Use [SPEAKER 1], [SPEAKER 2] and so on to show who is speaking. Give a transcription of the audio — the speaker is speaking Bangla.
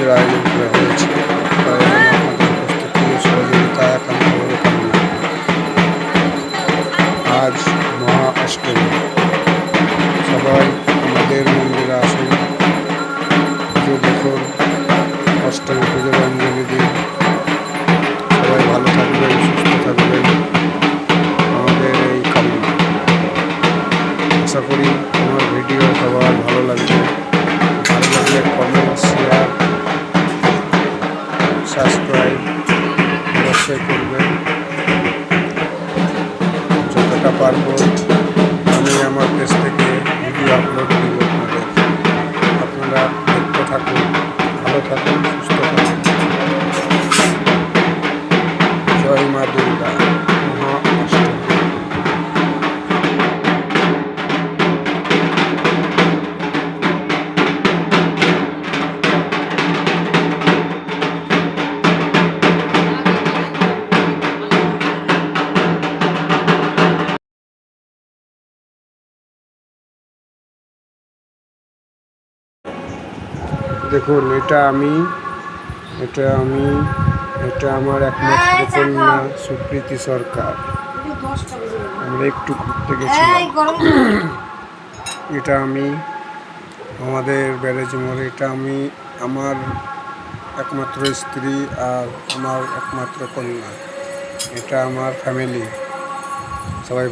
[SPEAKER 1] ভোজের আয়োজন করা হয়েছে। তাই আপনাদের উপস্থিতি ও সহযোগিতা একান্তভাবে কামনা করি। আজ মহা অষ্টমী, সবাই আমাদের মন্দিরে আসুন, পুজো দেখুন, অষ্টমী পুজোর অঞ্জলি দিন। সবাই ভালো থাকবেন, সুস্থ থাকবেন, আমাদের এই কামনা। আশা করি আমার ভিডিও সবার ভালো লাগবে। ভালো লাগলে কমেন্ট, শেয়ার, সাবস্ক্রাইব অবশ্যই করবেন। যতটা পারবো আমি আমার পেজ থেকে ভিডিও আপলোড দিব আপনাদের। আপনারা দেখতে থাকুন, ভালো থাকুন, সুস্থ থাকুন। জয় মা দুর্গা, মহা অষ্টমী। দেখুন, এটা আমার একমাত্র কন্যা সুপ্রীতি সরকার। আমরা একটু ঘুরতে গেছিলাম। এটা আমি আমাদের ব্যারেজ মোড়ে। এটা আমি আমার একমাত্র স্ত্রী আর আমার একমাত্র কন্যা। এটা আমার ফ্যামিলি। সবাই